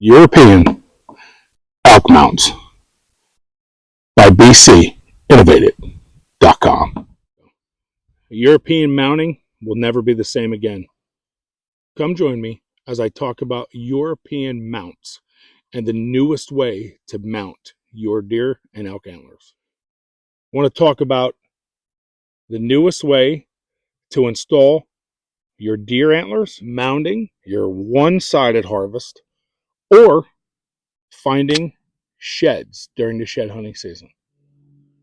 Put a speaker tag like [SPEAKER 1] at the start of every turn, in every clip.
[SPEAKER 1] European elk mounts by bcinnovated.com. European mounting will never be the same again. Come join me as I talk about European mounts and the newest way to mount your deer and elk antlers. I want to talk about the newest way to install your deer antlers, mounting your one-sided harvest, or finding sheds during the shed hunting season.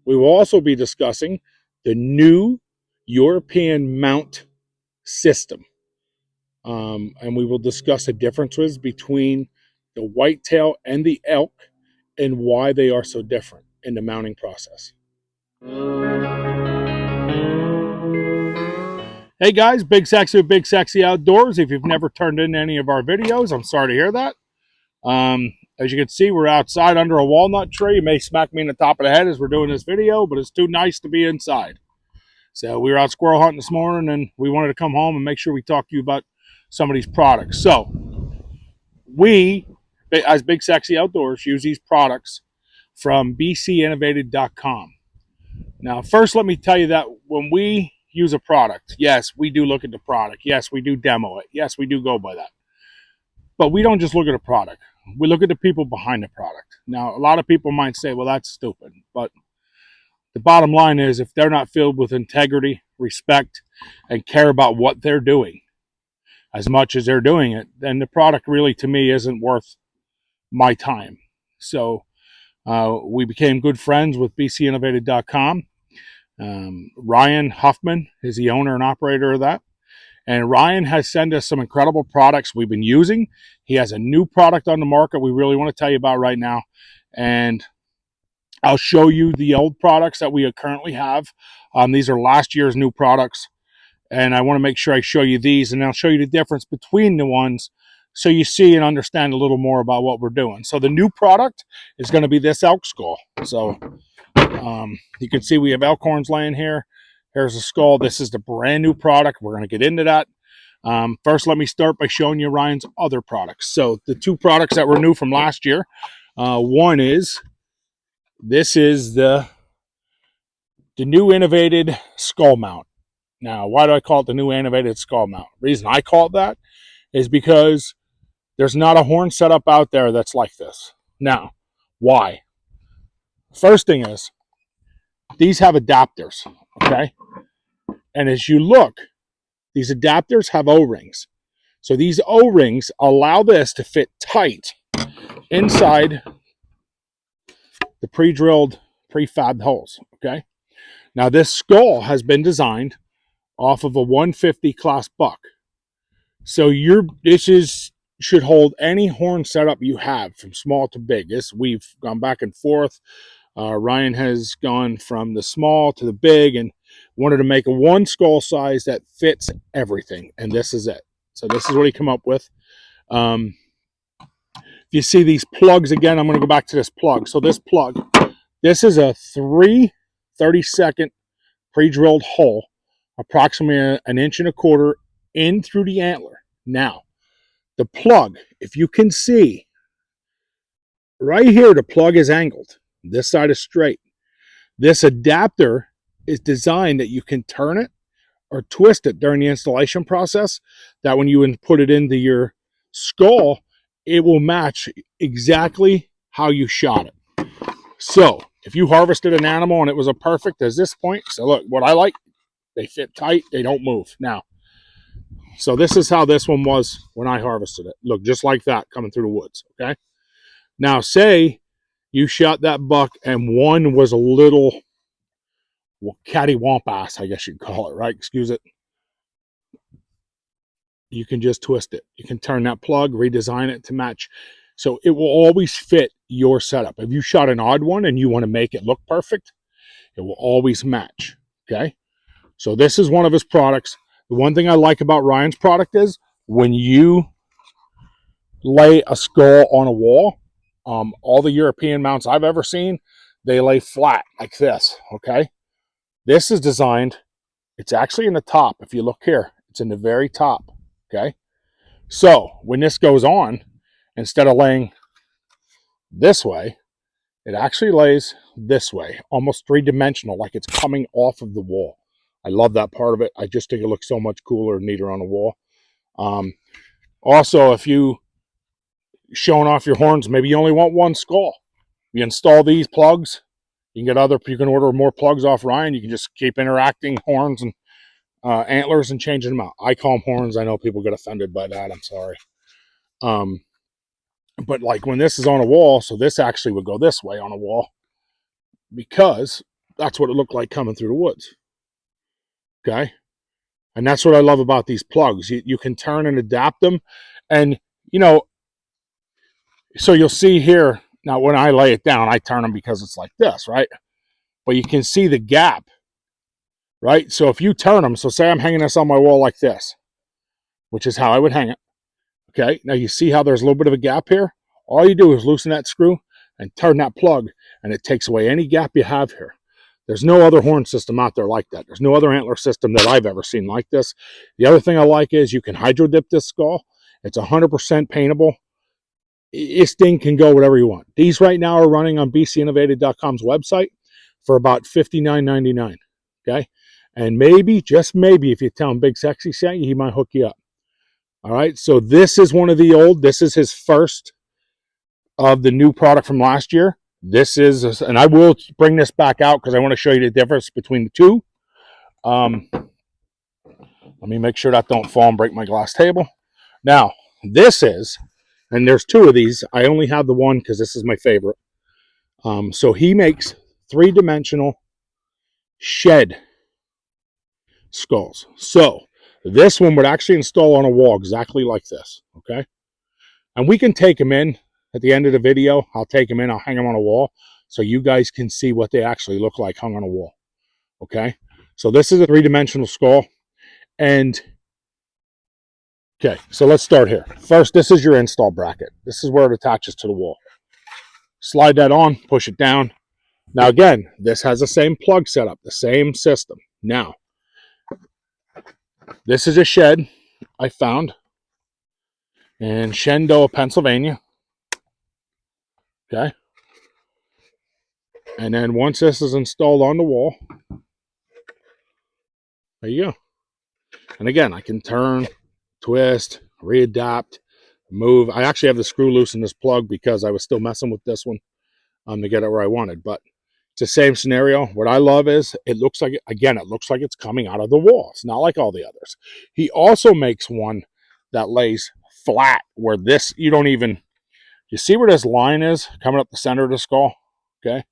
[SPEAKER 1] We will also be discussing the new European mount system. And we will discuss the differences between the whitetail and the elk and why they are so different in the mounting process. Hey guys, Big Sexy with Big Sexy Outdoors. If you've never turned in any of our videos, I'm sorry to hear that. As you can see, we're outside under a walnut tree. You may smack me in the top of the head as we're doing this video, but it's too nice to be inside. So we were out squirrel hunting this morning, and we wanted to come home and make sure we talk to you about some of these products. So we, as Big Sexy Outdoors, use these products from bcinnovated.com. Now, first, let me tell you that when we use a product, yes, we do look at the product. Yes, we do demo it. Yes, we do go by that. But we don't just look at a product. We look at the people behind the product. Now, a lot of people might say, well, that's stupid. But the bottom line is, if they're not filled with integrity, respect, and care about what they're doing as much as they're doing it, then the product really, to me, isn't worth my time. So we became good friends with bcinnovated.com. Ryan Huffman is the owner and operator of that. And Ryan has sent us some incredible products we've been using. He has a new product on the market we really want to tell you about right now. And I'll show you the old products that we currently have. These are last year's new products. And I want to make sure I show you these. And I'll show you the difference between the ones so you see and understand a little more about what we're doing. So the new product is going to be this elk skull. So you can see we have elk horns laying here. Here's a skull. This is the brand new product. We're going to get into that. First, let me start by showing you Ryan's other products. So the two products that were new from last year. One is, this is the new innovated skull mount. Now, why do I call it the new innovated skull mount? The reason I call it that is because there's not a horn setup out there that's like this. Now, why? First thing is, these have adapters, okay? And as you look, these adapters have O-rings. So these O-rings allow this to fit tight inside the pre-drilled, pre-fabbed holes, okay? Now this skull has been designed off of a 150 class buck. So should hold any horn setup you have from small to big. We've gone back and forth. Ryan has gone from the small to the big and wanted to make a one skull size that fits everything. And this is it. So this is what he came up with. If you see these plugs again, I'm going to go back to this plug. So this plug, this is a 3/32 pre-drilled hole, approximately 1.25 inches in through the antler. Now, the plug, if you can see, right here, the plug is angled. This side is straight. This adapter is designed that you can turn it or twist it during the installation process, that when you put it into your skull, it will match exactly how you shot it. So if you harvested an animal and it was a perfect as this point, so look, what I like, they fit tight, they don't move. Now, so this is how this one was when I harvested it. Look, just like that coming through the woods, okay? Now, say you shot that buck and one was a little, well, catty-womp-ass, I guess you'd call it, right? Excuse it. You can just twist it. You can turn that plug, redesign it to match. So it will always fit your setup. If you shot an odd one and you want to make it look perfect, it will always match, okay? So this is one of his products. The one thing I like about Ryan's product is when you lay a skull on a wall, all the European mounts I've ever seen, they lay flat like this, okay? This is designed, it's actually in the top. If you look here, it's in the very top, okay? So when this goes on instead of laying this way, it actually lays this way, almost three-dimensional, like it's coming off of the wall. I love that part of it. I just think it looks so much cooler and neater on the wall. Also, if you showing off your horns, maybe you only want one skull. You install these plugs. You can get other. You can order more plugs off Ryan. You can just keep interacting horns and antlers and changing them out. I call them horns. I know people get offended by that. I'm sorry. But like when this is on a wall, so this actually would go this way on a wall because that's what it looked like coming through the woods. Okay. And that's what I love about these plugs. You can turn and adapt them. And, you know, so you'll see here, now when I lay it down, I turn them because it's like this, right? But you can see the gap, right? So if you turn them, so say I'm hanging this on my wall like this, which is how I would hang it. Okay, now you see how there's a little bit of a gap here? All you do is loosen that screw and turn that plug, and it takes away any gap you have here. There's no other horn system out there like that. There's no other antler system that I've ever seen like this. The other thing I like is you can hydro dip this skull. It's 100% paintable. This thing can go whatever you want. These right now are running on bcinnovated.com's website for about $59.99. Okay, and maybe, just maybe, if you tell him Big Sexy sent you, he might hook you up. All right, so this is one of the old. This is his first of the new product from last year. This is, and I will bring this back out because I want to show you the difference between the two. Let me make sure that don't fall and break my glass table. Now, this is, and there's two of these. I only have the one because this is my favorite. So he makes three-dimensional shed skulls. So this one would actually install on a wall exactly like this, okay? And we can take them in at the end of the video. I'll take them in, I'll hang them on a wall so you guys can see what they actually look like hung on a wall, okay? So this is a three-dimensional skull. And, okay, so let's start here. First, this is your install bracket. This is where it attaches to the wall. Slide that on, push it down. Now again, this has the same plug setup, the same system. Now, this is a shed I found in Shenandoah, Pennsylvania. Okay. And then once this is installed on the wall, there you go. And again, I can turn, twist, readapt, move. I actually have the screw loose in this plug because I was still messing with this one to get it where I wanted. But it's the same scenario. What I love is it looks like, again, it looks like it's coming out of the wall. It's not like all the others. He also makes one that lays flat where this, you don't even, you see where this line is coming up the center of the skull? Okay.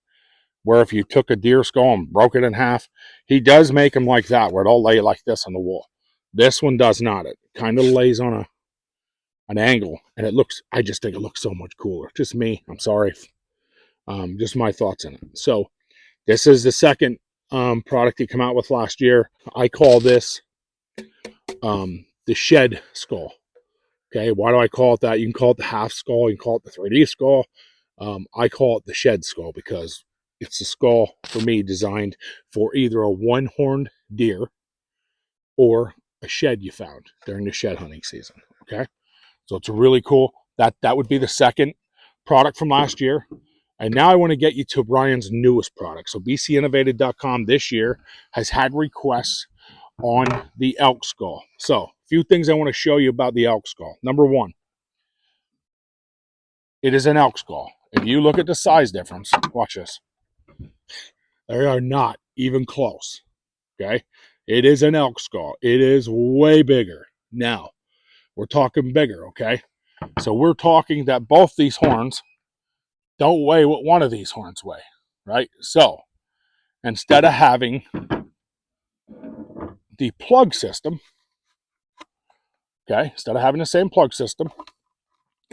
[SPEAKER 1] Where if you took a deer skull and broke it in half, he does make them like that, where it'll lay like this on the wall. This one does not. It kind of lays on an angle, and it looks, I just think it looks so much cooler. Just me. I'm sorry. Just my thoughts on it. So this is the second product he came out with last year. I call this the shed skull. Okay, why do I call it that? You can call it the half skull. You can call it the 3D skull. I call it the shed skull because it's a skull, for me, designed for either a one-horned deer or a shed you found during the shed hunting season. Okay, so it's really cool. That would be the second product from last year. And now I want to get you to Ryan's newest product. So bcinnovated.com this year has had requests on the elk skull. So a few things I want to show you about the elk skull. Number one, it is an elk skull. If you look at the size difference, watch this. They are not even close. Okay, it is an elk skull. It is way bigger. Now we're talking bigger. Okay, so we're talking that both these horns don't weigh what one of these horns weigh, right? So instead of having the plug system, okay, instead of having the same plug system,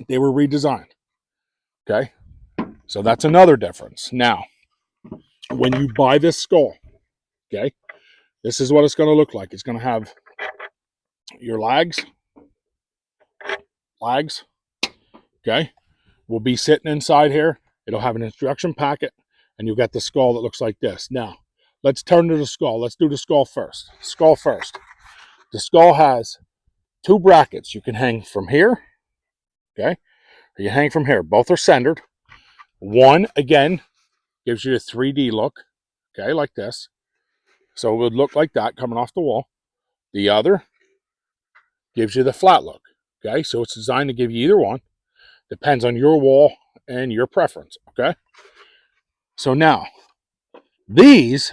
[SPEAKER 1] they were redesigned. Okay, so that's another difference. Now, when you buy this skull, okay, this is what it's going to look like. It's going to have your lags, okay, will be sitting inside here. It'll have an instruction packet, and you'll get the skull that looks like this. Now, let's turn to the skull. Let's do the skull first. Skull first. The skull has two brackets you can hang from here, okay, or you hang from here. Both are centered. One, again, gives you a 3D look, okay, like this. So it would look like that coming off the wall. The other gives you the flat look, okay? So it's designed to give you either one. Depends on your wall and your preference, okay? So now, these,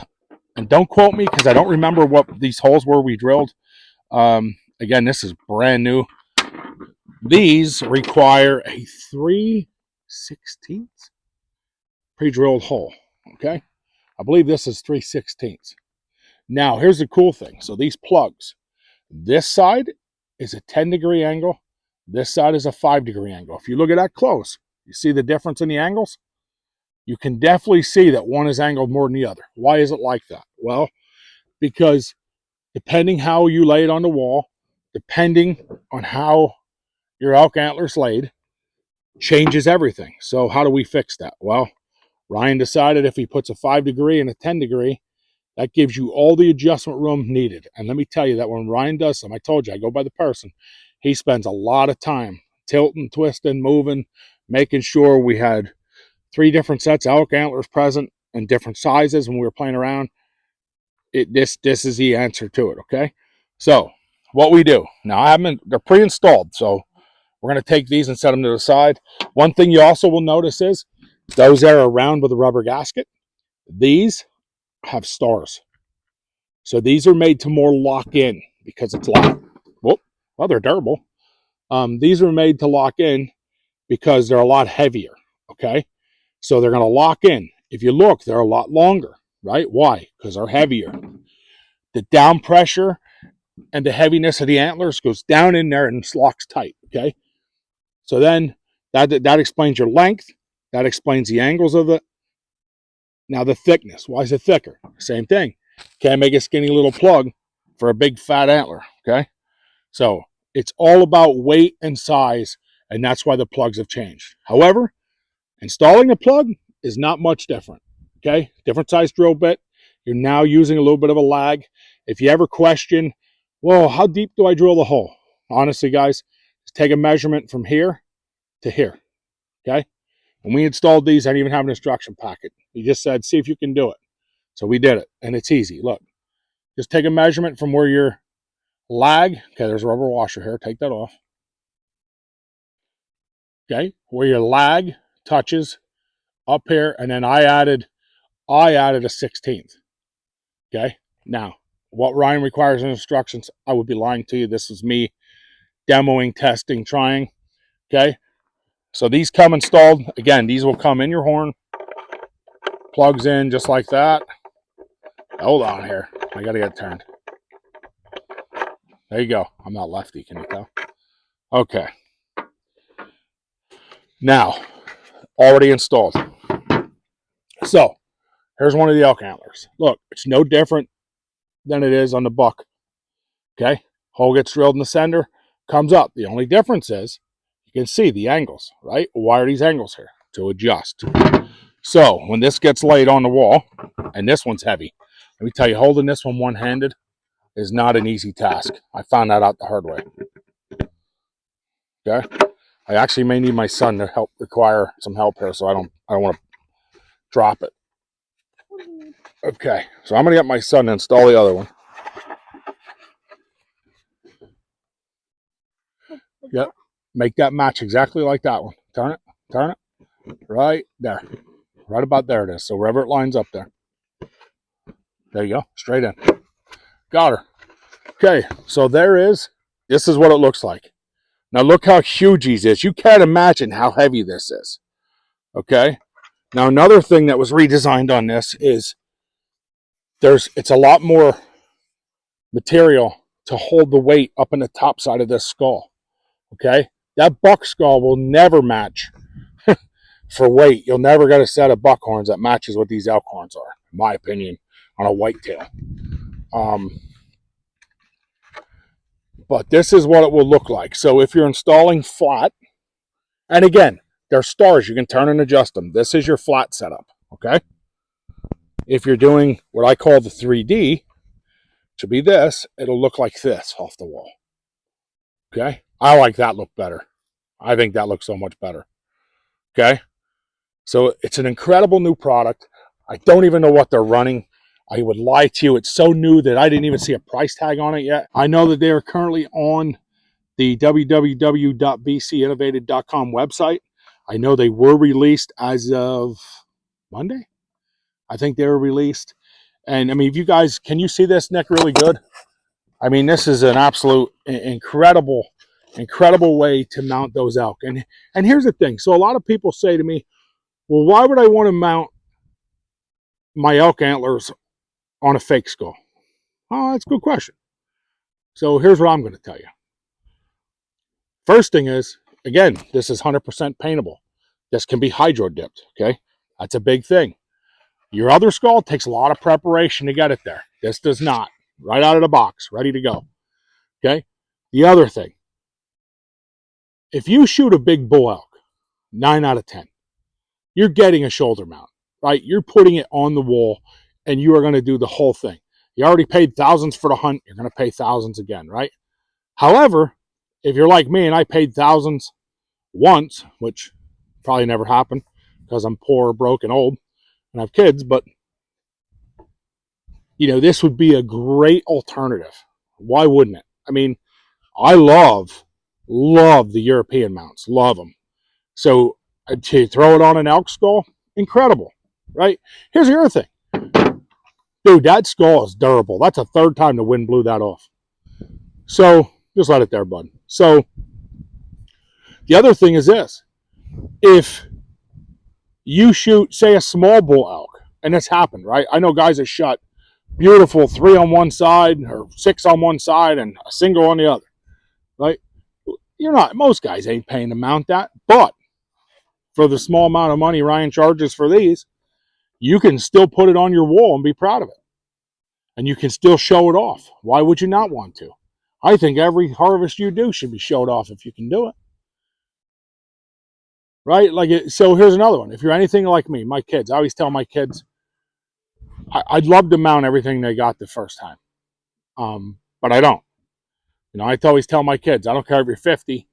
[SPEAKER 1] and don't quote me because I don't remember what these holes were we drilled. Again, this is brand new. These require a 3/16 pre-drilled hole, okay? I believe this is 3/16. Now, here's the cool thing. So these plugs, this side is a 10-degree angle. This side is a 5-degree angle. If you look at that close, you see the difference in the angles? You can definitely see that one is angled more than the other. Why is it like that? Well, because depending how you lay it on the wall, depending on how your elk antler's laid, changes everything. So how do we fix that? Well, Ryan decided if he puts a 5-degree and a 10-degree, that gives you all the adjustment room needed. And let me tell you that when Ryan does some, I told you, I go by the person. He spends a lot of time tilting, twisting, moving, making sure we had 3 different sets of elk antlers present in different sizes when we were playing around. This is the answer to it, okay? So what we do, now they're pre-installed, so we're going to take these and set them to the side. One thing you also will notice is those that are round with a rubber gasket, these have stars. So these are made to more lock in because it's locked. Well, they're durable. These are made to lock in because they're a lot heavier, okay? So they're going to lock in. If you look, they're a lot longer, right? Why? Because they're heavier. The down pressure and the heaviness of the antlers goes down in there and locks tight, okay? So then that explains your length. That explains the angles of it. Now the thickness. Why is it thicker? Same thing. Can't make a skinny little plug for a big fat antler, okay? So it's all about weight and size, and that's why the plugs have changed. However, installing a plug is not much different, okay? Different size drill bit. You're now using a little bit of a lag. If you ever question, well, how deep do I drill the hole? Honestly, guys, just take a measurement from here to here, okay? When we installed these, I didn't even have an instruction packet. He just said, see if you can do it. So we did it, and it's easy. Look, just take a measurement from where your lag, okay, there's a rubber washer here. Take that off. Okay, where your lag touches up here, and then I added a 16th. Okay, now what Ryan requires in instructions, I would be lying to you. This is me demoing, testing, trying. Okay, so these come installed. Again, these will come in your horn, plugs in just like that. Hold on here, I gotta get turned. There you go. I'm not lefty, can you tell? Okay, now already installed. So here's one of the elk antlers. Look, it's no different than it is on the buck. Okay, hole gets drilled in the center, comes up. The only difference is you can see the angles, right? Why are these angles here? To adjust. So when this gets laid on the wall, and this one's heavy, let me tell you, holding this one one-handed is not an easy task. I found that out the hard way. Okay, I actually may need my son to require some help here, so I don't want to drop it. Okay, so I'm gonna get my son to install the other one. Yep, make that match exactly like that one. Turn it, right there. Right about there it is. So wherever it lines up there. There you go, straight in. Got her. Okay, so this is what it looks like. Now look how huge he is. You can't imagine how heavy this is. Okay, now another thing that was redesigned on this is it's a lot more material to hold the weight up in the top side of this skull. Okay, that buck skull will never match for weight. You'll never get a set of buck horns that matches what these elk horns are, in my opinion, on a whitetail. But this is what it will look like. So if you're installing flat, and again, they're stars. You can turn and adjust them. This is your flat setup, okay? If you're doing what I call the 3D, to be this, it'll look like this off the wall, okay? I like that look better. I think that looks so much better. Okay. So it's an incredible new product. I don't even know what they're running. I would lie to you. It's so new that I didn't even see a price tag on it yet. I know that they are currently on the www.bcinnovated.com website. I know they were released as of Monday. I think they were released. And I mean, if you guys, can you see this, Nick, really good? I mean, this is an absolute incredible way to mount those elk. And here's the thing. So a lot of people say to me, well, why would I want to mount my elk antlers on a fake skull? Oh, that's a good question. So here's what I'm going to tell you. First thing is, again, this is 100% paintable. This can be hydro dipped, okay? That's a big thing. Your other skull takes a lot of preparation to get it there. This does not. Right out of the box, ready to go, okay? The other thing, if you shoot a big bull elk, 9 out of 10, you're getting a shoulder mount, right? You're putting it on the wall, and you are going to do the whole thing. You already paid thousands for the hunt. You're going to pay thousands again, right? However, if you're like me and I paid thousands once, which probably never happened because I'm poor, broke, and old, and have kids, but you know, this would be a great alternative. Why wouldn't it? I mean, I love the European mounts, love them. So to throw it on an elk skull, incredible, right? Here's the other thing. Dude, that skull is durable. That's a third time the wind blew that off. So just let it there, bud. So the other thing is this. If you shoot, say, a small bull elk, and it's happened, right? I know guys that shot beautiful 3 on one side or 6 on one side and a single on the other, right? You're not, most guys ain't paying to mount that, but for the small amount of money Ryan charges for these, you can still put it on your wall and be proud of it. And you can still show it off. Why would you not want to? I think every harvest you do should be showed off if you can do it. Right? So here's another one. If you're anything like me, my kids, I always tell my kids, I'd love to mount everything they got the first time. But I don't. You know, I always tell my kids, I don't care if you're 50,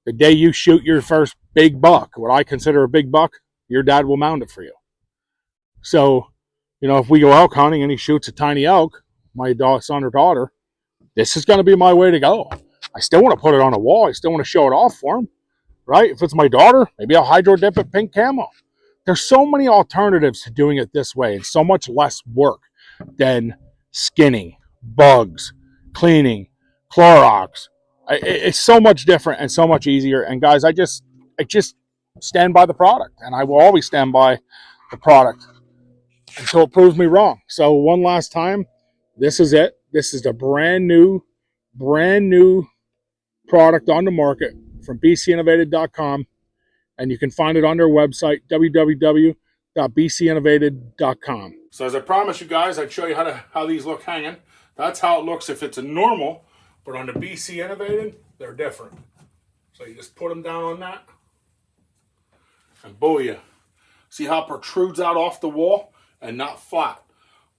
[SPEAKER 1] the day you shoot your first big buck, what I consider a big buck, your dad will mount it for you. So, you know, if we go elk hunting and he shoots a tiny elk, my son or daughter, this is going to be my way to go. I still want to put it on a wall. I still want to show it off for him, right? If it's my daughter, maybe I'll hydro dip it pink camo. There's so many alternatives to doing it this way and so much less work than skinning, bugs, cleaning, Clorox. It's so much different and so much easier. And guys, I just stand by the product, and I will always stand by the product until it proves me wrong. So one last time, this is it. This is a brand new product on the market from bcinnovated.com, and you can find it on their website, www.bcinnovated.com. So as I promised you guys, I'd show you how these look hanging. That's how it looks if it's a normal, but on the BC Innovated, they're different. So you just put them down on that, and booyah. See how it protrudes out off the wall and not flat.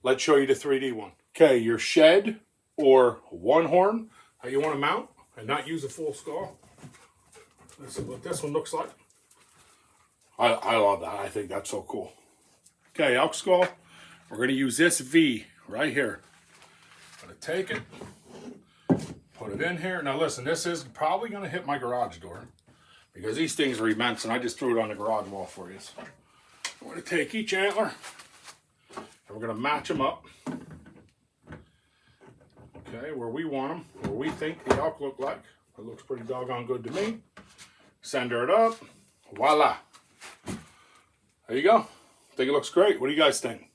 [SPEAKER 1] Let's show you the 3D one. Okay, your shed or one horn, how you want to mount and not use a full skull. This is what this one looks like. I love that. I think that's so cool. Okay, elk skull. We're going to use this V right here. I'm going to take it, put it in here. Now listen, this is probably going to hit my garage door because these things are immense, and I just threw it on the garage wall for you. So I'm going to take each antler and we're going to match them up. Okay, where we want them, where we think the elk look like. It looks pretty doggone good to me. Center it up. Voila. There you go. I think it looks great. What do you guys think?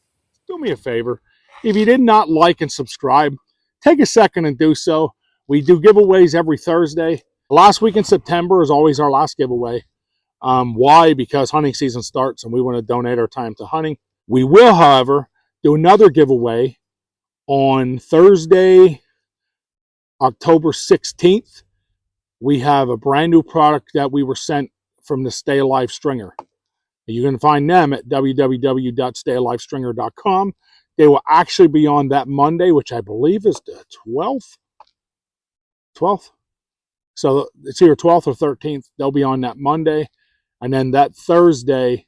[SPEAKER 1] Do me a favor. If you did not like and subscribe, take a second and do so. We do giveaways every Thursday. Last week in September is always our last giveaway. Why? Because hunting season starts and we want to donate our time to hunting. We will, however, do another giveaway on Thursday, October 16th. We have a brand new product that we were sent from the Stay Alive Stringer. You can find them at www.stayalivestringer.com. They will actually be on that Monday, which I believe is the 12th. So it's either 12th or 13th. They'll be on that Monday. And then that Thursday,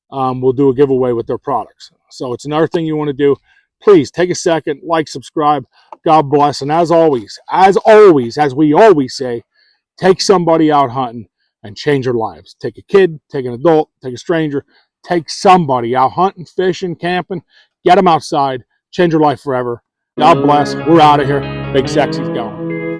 [SPEAKER 1] we'll do a giveaway with their products. So it's another thing you want to do. Please take a second, like, subscribe. God bless. And as always, as we always say, take somebody out hunting and change their lives. Take a kid, take an adult, take a stranger, take somebody out hunting, fishing, camping. Get them outside, change your life forever. God bless. We're out of here. Big Sexy's going.